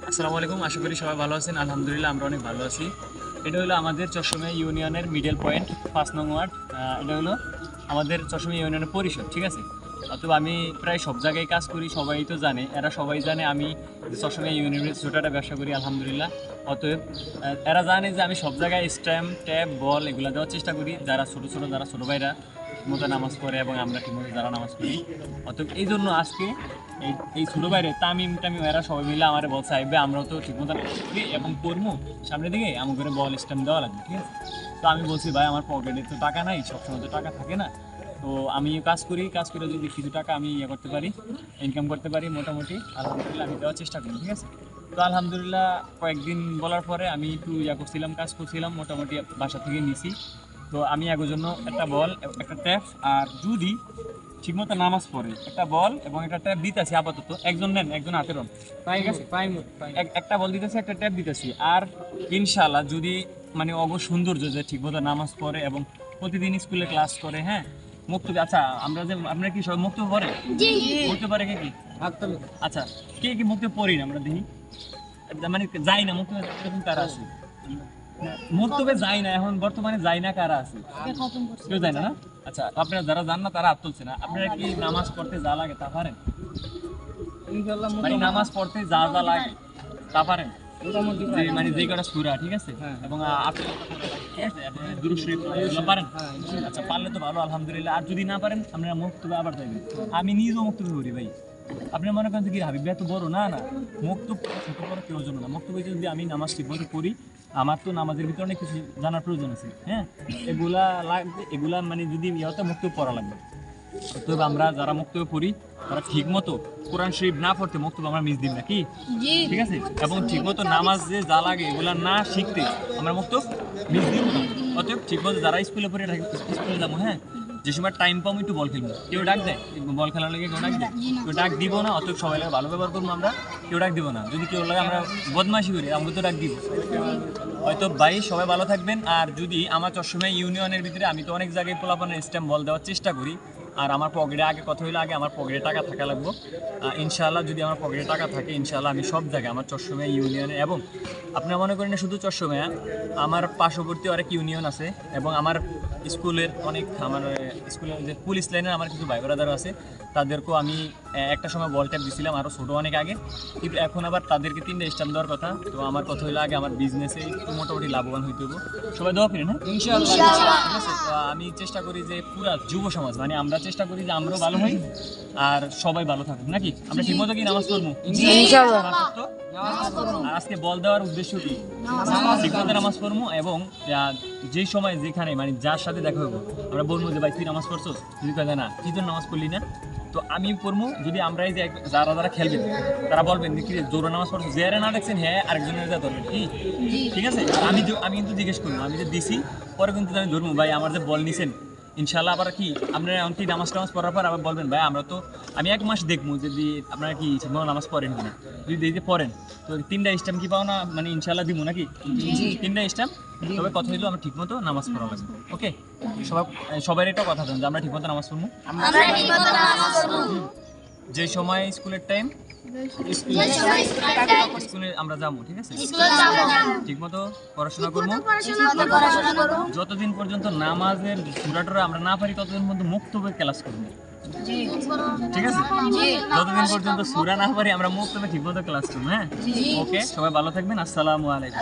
আসসালামু আলাইকুম, আশা করি সবাই ভালো আছেন। আলহামদুলিল্লাহ আমরা অনেক ভালো আছি। এটা হলো আমাদের চশমা ইউনিয়নের মিডল পয়েন্ট 5 নং ওয়ার্ড। এটা হলো আমাদের চশমা ইউনিয়নের পরিষদ, ঠিক আছে। অথবা আমি প্রায় সব জায়গায় কাজ করি, সবাই তো জানে, এরা সবাই জানে আমি চশমা ইউনিয়নের ছোটোটা ব্যবসা করি আলহামদুলিল্লাহ। অতএব এরা জানে যে আমি সব জায়গায় স্ট্যাম্প ট্যাপ বল এগুলো দেওয়ার চেষ্টা করি, যারা ছোটো ভাইরা ঠিকমতো নামাজ পড়ে এবং আমরা ঠিকমতো যারা নামাজ পড়ি। অতএব এই জন্য আজকে এই ছোটো বাইরে তামিম এরা সবাই মিলে আমার বলছে আইবে আমরাও তো ঠিকমতো নামাজ পড়ি এবং পড়বো, সামনের দিকে আমার করে বল স্ট্যাম্প দেওয়া লাগবে, ঠিক আছে। তো আমি বলছি ভাই আমার পকেটে তো টাকা নাই, সবসময় তো টাকা থাকে না, তো আমি কাজ করে যদি কিছু টাকা আমি করতে পারি, ইনকাম করতে পারি মোটামুটি আলহামদুলিল্লাহ আমি দেওয়ার চেষ্টা করি, ঠিক আছে। তো আলহামদুলিল্লাহ কয়েকদিন বলার পরে আমি একটু কাজ করছিলাম, মোটামুটি বাসা থেকে নিছি। তো আমি এগোর জন্য একটা বল একটা ট্যাপ আর যদি ঠিকমতো নামাজ পড়ে একটা বল এবং একটা ট্যাপ দিতেছি, আপাতত একজন নেন একজন হাতে রন, ঠিক আছে। একটা বল দিতেছি একটা ট্যাপ দিতেছি, আর ইনশাআল্লাহ যদি মানে সৌন্দর্য যে ঠিকমতো নামাজ পড়ে এবং প্রতিদিন স্কুলে ক্লাস করে, হ্যাঁ মুক্তবে। আচ্ছা আমরা যে আপনারা কি সব মুক্ত পড়ে মুক্ত পারে কে কি? আচ্ছা কে কি মুক্ত পড়ি না আমরা দেখি, মানে যাই না মুক্ত কারা আছে? মুক্তবে যাই না এখন বর্তমানে যাই না কারা আছে? কেউ যায় না না? আচ্ছা আপনারা যারা যান না তারা হাত তুলছে না। আপনারা কি নামাজ পড়তে যা লাগে তা পারেন? মানে নামাজ পড়তে যা যা লাগে তা পারেন? মানে যে কটা সূরা, ঠিক আছে, এবং দুরূদ শরীফ পারেন? আচ্ছা পারলে তো ভালো আলহামদুলিল্লাহ। আর যদি না পারেন আপনারা মুক্তবে আবার যাবেন। আমি নিজেও মুক্তবে করি ভাই। আপনি মনে করেন কি হাবিব এত বড় না, না মুক্তব ছোট বড় কেউ জন্য না। মুক্তবে যদি আমি নামাজ ঠিকমতো পড়ি, আমার তো নামাজের ভিতরে অনেক কিছু জানার প্রয়োজন আছে, হ্যাঁ এগুলা লাগবে, এগুলা মানে যদি ইয়েতে মুক্তব পড়া লাগবে। তবে আমরা যারা মুক্তব পড়ি তারা ঠিকমতো কোরআন শরীফ না পড়তে মুক্তব আমরা মিস দিন না কি, ঠিক আছে। এবং ঠিকমতো নামাজ যে যা লাগে এগুলা না শিখতে আমরা মুক্তব মিস দিব না। অতএব ঠিকমতো যারা স্কুলে পড়ে স্কুলে যাবো, হ্যাঁ যে সময় টাইম পাবো একটু বল খেলবো, কেউ ডাক দেয় বল খেলার লাগে, কেউ ডাক দেয়, কেউ ডাক দিব না। অতএব সবাই লাগে ভালো ব্যবহার করবো আমরা, কেউ ডাক দিব না। যদি কেউ লাগে আমরা বদমাশি করি আমাকে তো ডাক দিব হয়তো। ভাই সবাই ভালো থাকবেন। আর যদি আমার চশমা ইউনিয়নের ভিতরে আমি তো অনেক জায়গায় পোলাপানের স্ট্যাম্প বল দেওয়ার চেষ্টা করি, আর আমার পকেটে আগে কথা হইলে আগে আমার পকেটে টাকা থাকা লাগবে। ইনশাআল্লাহ যদি আমার পকেটে টাকা থাকে ইনশাআল্লাহ আমি সব জায়গায় আমার চশমা ইউনিয়নে, এবং আপনারা মনে করেন না শুধু চশমা, আমার পার্শ্ববর্তী অনেক ইউনিয়ন আছে এবং আমার স্কুলের অনেক, আমার স্কুলের যে পুলিশ লাইনের আমার কিছু ভাই ব্রাদার আছে, তাদেরকেও আমি একটা সময় বল ট্যাপ দিয়েছিলাম আরও ছোটো অনেক আগে, কিন্তু এখন আবার তাদেরকে 3টা স্ট্যাম্প দেওয়ার কথা। তো আমার কথা হইলে আগে আমার বিজনেসে একটু মোটামুটি লাভবান হইতে হবে। সবাই দোয়া করেন, হ্যাঁ ইনশাআল্লাহ, ঠিক আছে। তো আমি চেষ্টা করি যে পুরা যুব সমাজ মানে আমরা চেষ্টা করি যে আমরাও ভালো হই আর সবাই ভালো থাকুক, নাকি আমরা ঠিকমতো কি নামাজ পড়বো ইনশাআল্লাহ। আজকে বল দেওয়ার উদ্দেশ্য কি ঠিকমতো নামাজ পড়বো, এবং যে সময় যেখানে মানে যার সাথে দেখা হবো আমরা বলবো যে ভাই তুই নামাজ পড়ছো, যদি কথা না কি তোর নামাজ পড়লি না, তো আমি পড়বো। যদি আমরা এই যে যারা খেলবেন তারা বলবেন কি জোরে নামাজ পড়ছো, যে না দেখছেন হ্যাঁ আরেকজনের যা ধরবেন কি, ঠিক আছে। আমি কিন্তু জিজ্ঞেস করবো, আমি যে দিছি পরে কিন্তু আমি ধরবো ভাই আমার যে বল নিছেন ইনশাআল্লাহ। আবার কি আপনারা এমনকি নামাজ পড়ার পর আবার বলবেন ভাই আমরা তো, আমি 1 মাস দেখবো যদি আপনারা কি নামাজ পড়েন কিনা। যদি দেখতে পড়েন তো 3টা স্ট্যাম্প কি পাও না, মানে ইনশাআল্লাহ দিব নাকি 3টা স্ট্যাম্প। তবে কথা হইলো আমরা ঠিকমতো নামাজ পড়া লাগবে, ওকে। সবাই একটা কথা জান যে আমরা ঠিকমতো নামাজ পড়বো, যে সময় স্কুলের টাইম স্কুলে আমরা যাবো, ঠিক আছে, ঠিকমতো পড়াশোনা করবো। যতদিন পর্যন্ত নামাজের সূরাটা আমরা না পারি ততদিন পর্যন্ত মুক্তভাবে ক্লাস করবো, ঠিক আছে। যতদিন পর্যন্ত সূরা না পারি আমরা মুক্তভাবে ঠিকমতো ক্লাস করবো, হ্যাঁ ওকে। সবাই ভালো থাকবেন, আসসালামু আলাইকুম।